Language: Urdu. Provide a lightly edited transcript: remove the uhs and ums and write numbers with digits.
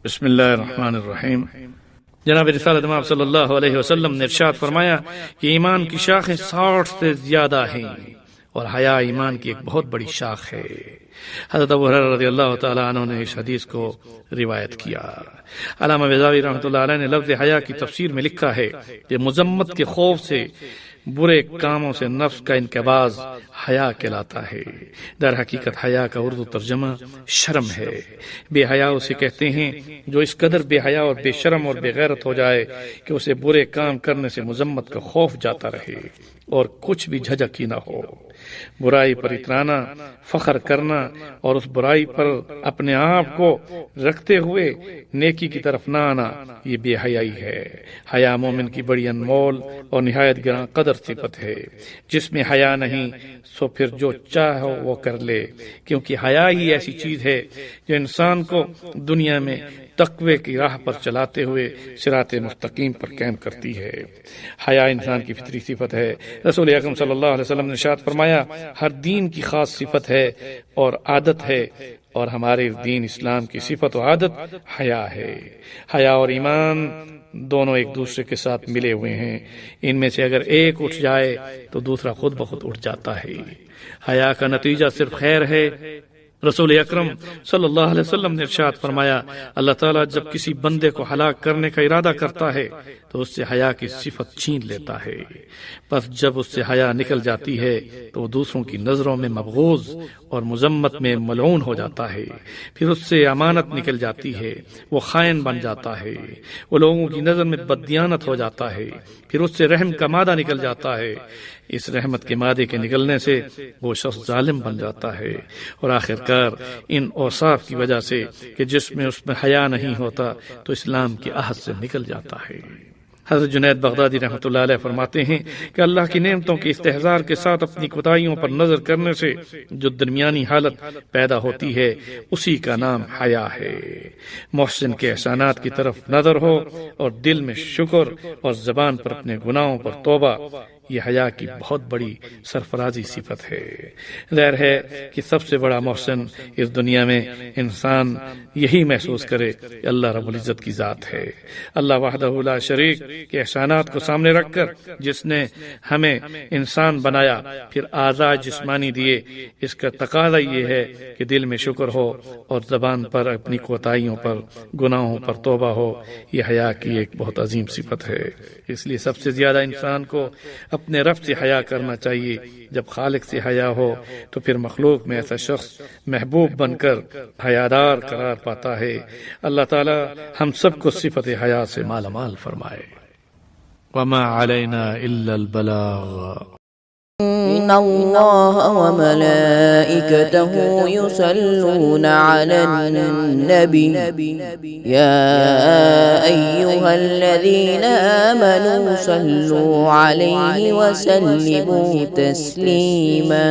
بسم اللہ الرحمن الرحیم۔ جناب رسالت مآب صلی اللہ علیہ وسلم نے ارشاد فرمایا کہ ایمان کی شاخیں 60 سے زیادہ ہیں اور حیا ایمان کی ایک بہت بڑی شاخ ہے۔ حضرت ابو ہریرہ رضی اللہ تعالی عنہ نے اس حدیث کو روایت کیا۔ علامہ بیضاوی رحمۃ اللہ علیہ نے لفظ حیا کی تفسیر میں لکھا ہے کہ مذمت کے خوف سے برے کاموں سے نفس کا انقباض حیا کہلاتا ہے۔ در حقیقت حیا کا اردو ترجمہ شرم ہے۔ بے حیا اسے کہتے ہیں جو اس قدر بے حیا اور بے شرم اور بے غیرت ہو جائے کہ اسے برے کام کرنے سے مذمت کا خوف جاتا رہے اور کچھ بھی جھجک ہی نہ ہو۔ برائی پر اترانا، فخر کرنا اور اس برائی پر اپنے آپ کو رکھتے ہوئے نیکی کی طرف نہ آنا، یہ بے حیائی ہے۔ حیا مومن کی بڑی انمول اور نہایت گراں قدر صفت ہے۔ جس میں حیا نہیں سو پھر جو چاہو وہ کر لے، کیونکہ حیا ہی ایسی چیز ہے جو انسان کو دنیا میں تقوی کی راہ پر چلاتے ہوئے صراط مستقیم پر قائم کرتی ہے۔ حیا انسان کی فطری صفت ہے۔ رسول اکرم صلی اللہ علیہ وسلم نے ارشاد فرمایا، ہر دین کی خاص صفت ہے اور عادت ہے، اور ہمارے دین اسلام کی صفت و عادت حیا ہے۔ حیا اور ایمان دونوں ایک دوسرے کے ساتھ ملے ہوئے ہیں۔ ان میں سے اگر ایک اٹھ جائے تو دوسرا خود بخود اٹھ جاتا ہے۔ حیا کا نتیجہ صرف خیر ہے۔ رسول اکرم صلی اللہ علیہ وسلم نے ارشاد فرمایا، اللہ تعالیٰ جب کسی بندے کو ہلاک کرنے کا ارادہ کرتا ہے تو اس سے حیا کی صفت چھین لیتا ہے، پس جب اس سے حیا نکل جاتی ہے تو وہ دوسروں کی نظروں میں مبغوض اور مذمت میں ملعون ہو جاتا ہے، پھر اس سے امانت نکل جاتی ہے، وہ خائن بن جاتا ہے، وہ لوگوں کی نظر میں بددیانت ہو جاتا ہے، پھر اس سے رحم کا مادہ نکل جاتا ہے، اس رحمت کے مادے کے نکلنے سے وہ شخص ظالم بن جاتا ہے، اور آخرکار ان اوصاف کی وجہ سے کہ جس میں اس میں حیا نہیں ہوتا تو اسلام کی عہد سے نکل جاتا ہے۔ حضرت جنید بغدادی رحمۃ اللہ علیہ فرماتے ہیں کہ اللہ کی نعمتوں کے استحضار کے ساتھ اپنی کوتاہیوں پر نظر کرنے سے جو درمیانی حالت پیدا ہوتی ہے اسی کا نام حیا ہے۔ محسن کے احسانات کی طرف نظر ہو اور دل میں شکر اور زبان پر اپنے گناہوں پر توبہ، یہ حیا کی بہت بڑی سرفرازی صفت ہے۔ ظاہر ہے کہ سب سے بڑا محسن اس دنیا میں انسان یہی محسوس کرے کہ اللہ رب العزت کی ذات ہے۔ اللہ وحدہ لا شریک کے احسانات کو سامنے رکھ کر جس نے ہمیں انسان بنایا پھر اعضاء جسمانی دیے، اس کا تقاضا یہ ہے کہ دل میں شکر ہو اور زبان پر اپنی کوتاہیوں پر گناہوں پر توبہ ہو۔ یہ حیا کی ایک بہت عظیم صفت ہے۔ اس لیے سب سے زیادہ انسان کو اپنے رب سے حیا کرنا چاہیے۔ جب خالق سے حیا ہو تو پھر مخلوق میں ایسا شخص محبوب بن کر حیادار قرار پاتا ہے۔ اللہ تعالی ہم سب کو صفت حیا سے مالا مال فرمائے۔ وما علینا الا البلاغ۔ إن الله وملائكته يصلون على النبي يا أيها الذين آمنوا صلوا عليه وسلموا تسليما۔